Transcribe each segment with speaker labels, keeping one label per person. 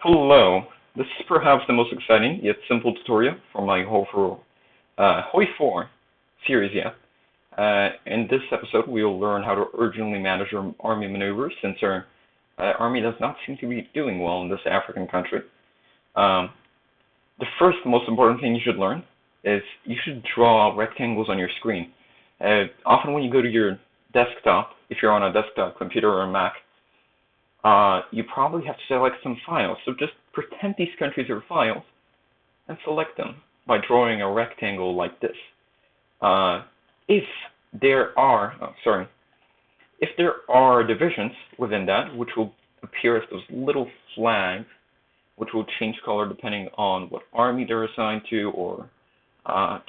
Speaker 1: Hello, this is perhaps the most exciting yet simple tutorial for my HOI4 series yet. In this episode, we will learn how to urgently manage our army maneuvers since our army does not seem to be doing well in this African country. The first most important thing you should learn is you should draw rectangles on your screen. Often when you go to your desktop, if you're on a desktop computer or a Mac, you probably have to select some files. So just pretend these countries are files and select them by drawing a rectangle like this. If there are divisions within that, which will appear as those little flags, which will change color depending on what army they're assigned to, or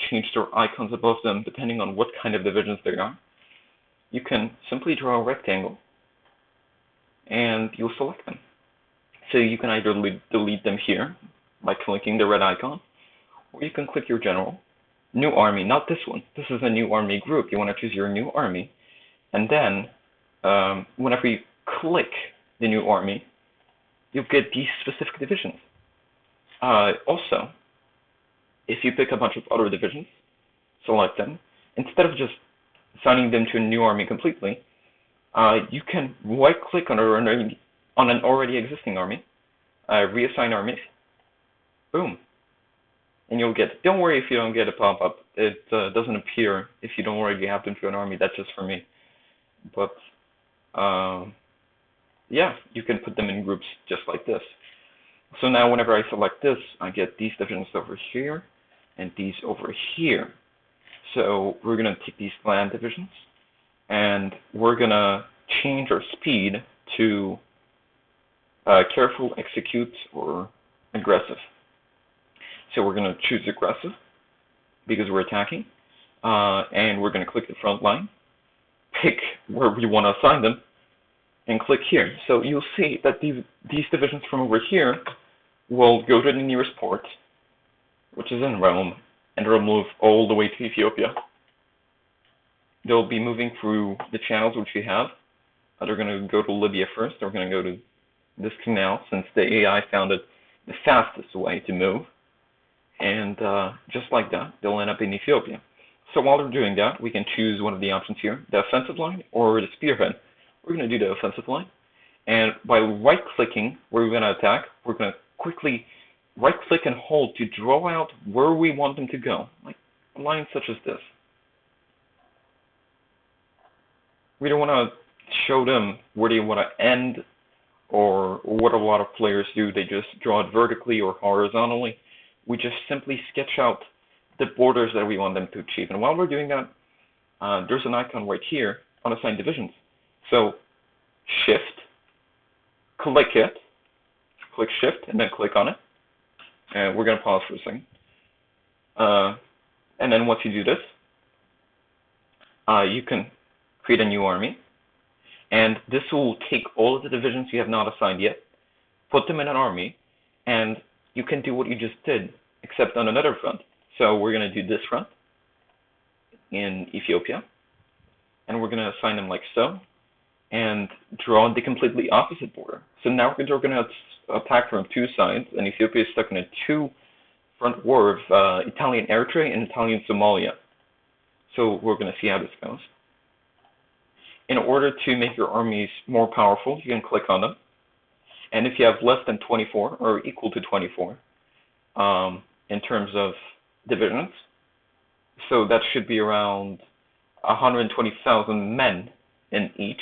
Speaker 1: change their icons above them depending on what kind of divisions they are, you can simply draw a rectangle and you'll select them. So you can either delete them here by clicking the red icon, or you can click your general, new army, not this one. This is a new army group. You want to choose your new army, and then whenever you click the new army, you'll get these specific divisions. Also, if you pick a bunch of other divisions, select them, instead of just assigning them to a new army completely, you can right-click on an already existing army, reassign armies, boom, and you'll get, don't worry if you don't get a pop-up. It doesn't appear if you don't already have them to an army. That's just for me. But, yeah, you can put them in groups just like this. So now whenever I select this, I get these divisions over here and these over here. So we're going to take these land divisions, and we're going to change our speed to careful, execute, or aggressive. So we're going to choose aggressive because we're attacking, and we're going to click the front line, pick where we want to assign them, and click here. So you'll see that these divisions from over here will go to the nearest port, which is in Rome, and they'll move all the way to Ethiopia. They'll be moving through the channels which we have. They're going to go to Libya first. They're going to go to this canal, since the AI found it the fastest way to move. And just like that, they'll end up in Ethiopia. So while they're doing that, we can choose one of the options here, the offensive line or the spearhead. We're going to do the offensive line. And by right-clicking where we're going to attack, we're going to quickly right-click and hold to draw out where we want them to go, like a line such as this. We don't want to show them where they want to end, or what a lot of players do. They just draw it vertically or horizontally. We just simply sketch out the borders that we want them to achieve. And while we're doing that, there's an icon right here on assigned divisions. So Shift, click it, click Shift, and then click on it. And we're going to pause for a second. And then once you do this, you can create a new army. And this will take all of the divisions you have not assigned yet, put them in an army, and you can do what you just did, except on another front. So we're going to do this front in Ethiopia, and we're going to assign them like so, and draw the completely opposite border. So now we're going to attack from two sides, and Ethiopia is stuck in a two-front war of Italian Eritrea and Italian Somalia. So we're going to see how this goes. In order to make your armies more powerful, you can click on them. And if you have less than 24 or equal to 24 in terms of divisions, so that should be around 120,000 men in each,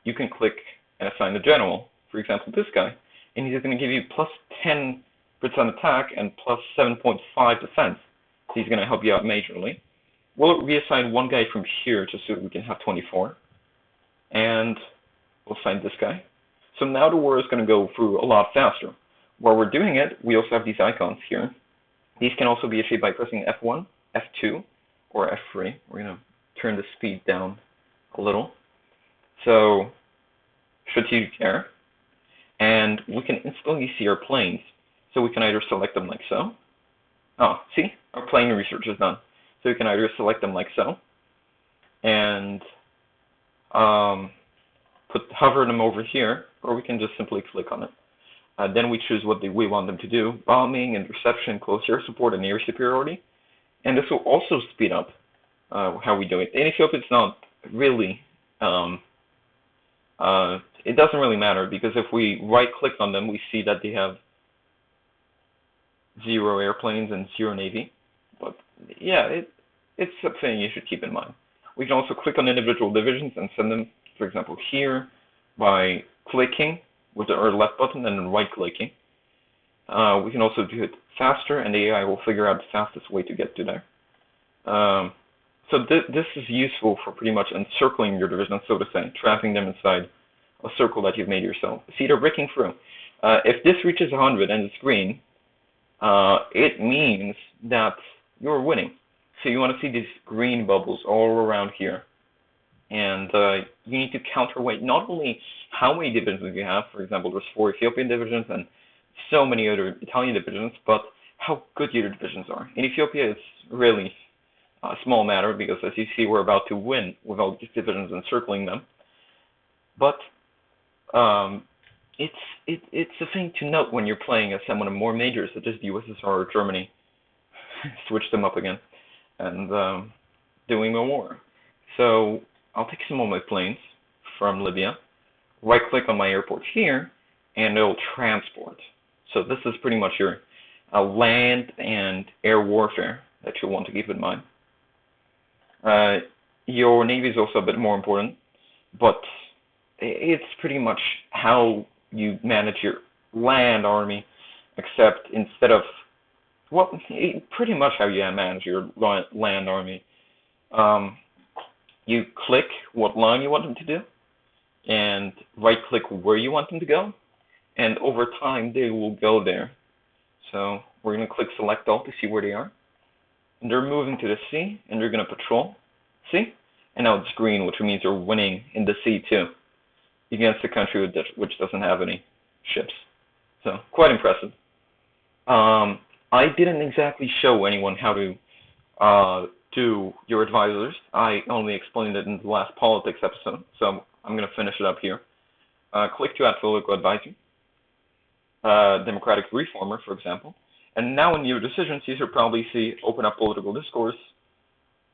Speaker 1: you can click and assign the general, for example, this guy, and he's going to give you plus 10% attack and plus 7.5 defense. So he's going to help you out majorly. We'll reassign one guy from here just so we can have 24. And we'll assign this guy. So now the war is going to go through a lot faster. While we're doing it, we also have these icons here. These can also be achieved by pressing F1, F2, or F3. We're going to turn the speed down a little. So, strategic air. And we can instantly see our planes. So we can either select them like so. Oh, see? Our plane research is done. So we can either select them like so, and hover them over here, or we can just simply click on it. Then we choose what we want them to do: bombing, interception, close air support, and air superiority. And this will also speed up how we do it. In Ethiopia, it's not really, it doesn't really matter, because if we right-click on them, we see that they have 0 airplanes and 0 navy. But yeah, it's a thing you should keep in mind. We can also click on individual divisions and send them, for example, here by clicking with the left button and then right-clicking. We can also do it faster, and the AI will figure out the fastest way to get to there. So this is useful for pretty much encircling your division, so to say, trapping them inside a circle that you've made yourself. See, they're breaking through. If this reaches 100 and it's green, it means that you're winning. So you want to see these green bubbles all around here. And you need to counterweight not only how many divisions you have. For example, there's 4 Ethiopian divisions and so many other Italian divisions, but how good your divisions are. In Ethiopia, it's really a small matter, because as you see, we're about to win with all these divisions encircling them. But it's a thing to note when you're playing as someone of more majors, such as the USSR or Germany. Switch them up again and doing a war. So I'll take some of my planes from Libya, right-click on my airport here, and it'll transport. So this is pretty much your land and air warfare that you'll want to keep in mind. Your navy is also a bit more important, but it's pretty much how you manage your land army, except instead of, well, pretty much how you manage your land army. You click what line you want them to do, and right-click where you want them to go, and over time they will go there. So we're going to click Select All to see where they are. And they're moving to the sea, and they're going to patrol. See? And now it's green, which means you're winning in the sea too, against a country which doesn't have any ships. So quite impressive. I didn't exactly show anyone how to do your advisors. I only explained it in the last politics episode, so I'm going to finish it up here. Click to add political advisor, democratic reformer, for example. And now in your decisions, you should probably see open up political discourse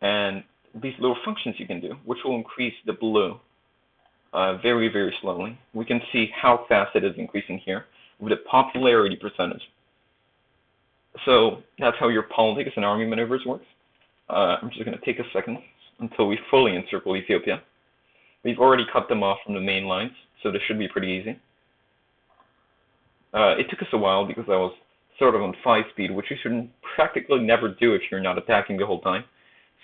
Speaker 1: and these little functions you can do, which will increase the blue very, very slowly. We can see how fast it is increasing here with the popularity percentage. So that's how your politics and army maneuvers works. I'm just going to take a second until we fully encircle Ethiopia. We've already cut them off from the main lines, so this should be pretty easy. It took us a while because I was sort of on 5-speed, which you should practically never do if you're not attacking the whole time.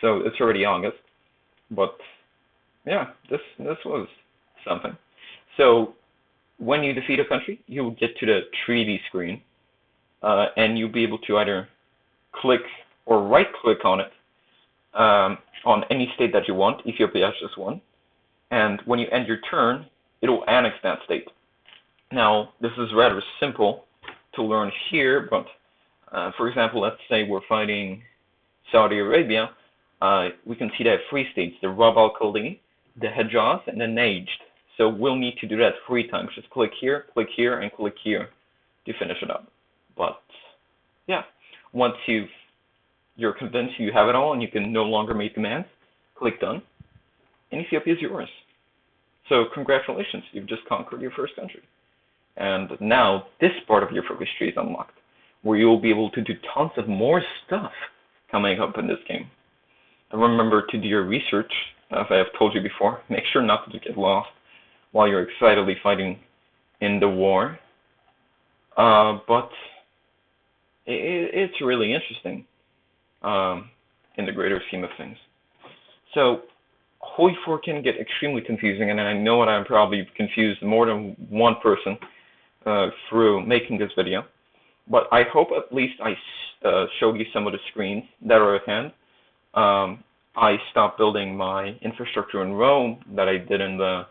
Speaker 1: So it's already August. But yeah, this was something. So when you defeat a country, you'll get to the treaty screen, and you'll be able to either click or right-click on it on any state that you want. Ethiopia has just one. And when you end your turn, it'll annex that state. Now, this is rather simple to learn here, but for example, let's say we're fighting Saudi Arabia. We can see that 3 states, the Rab al-Khali, the Hejaz, and the Najd. So we'll need to do that 3 times. Just click here, and click here to finish it up. But yeah, once you're convinced you have it all and you can no longer make demands, click done, and Ethiopia is yours. So congratulations, you've just conquered your first country. And now this part of your focus tree is unlocked, where you'll be able to do tons of more stuff coming up in this game. And remember to do your research, as I have told you before. Make sure not to get lost while you're excitedly fighting in the war. But it's really interesting in the greater scheme of things. So HOI4 can get extremely confusing, and I know that I'm probably confused more than one person through making this video. But I hope at least I showed you some of the screens that are at hand. I stopped building my infrastructure in Rome that I did in the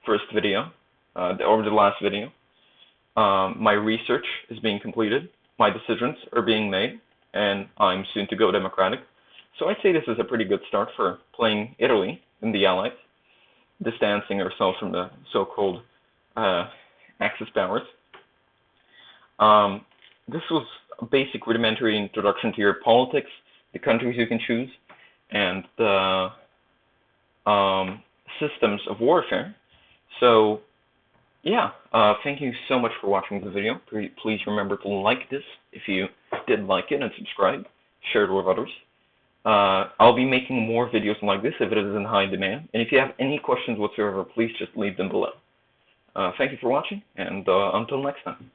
Speaker 1: first video, or the last video. My research is being completed. My decisions are being made, and I'm soon to go democratic. So I'd say this is a pretty good start for playing Italy in the Allies, distancing ourselves from the so-called Axis powers. This was a basic rudimentary introduction to your politics, the countries you can choose, and the systems of warfare. So, yeah, thank you so much for watching the video. Please remember to like this if you did like it, and subscribe. Share it with others. I'll be making more videos like this if it is in high demand. And if you have any questions whatsoever, please just leave them below. Thank you for watching, and until next time.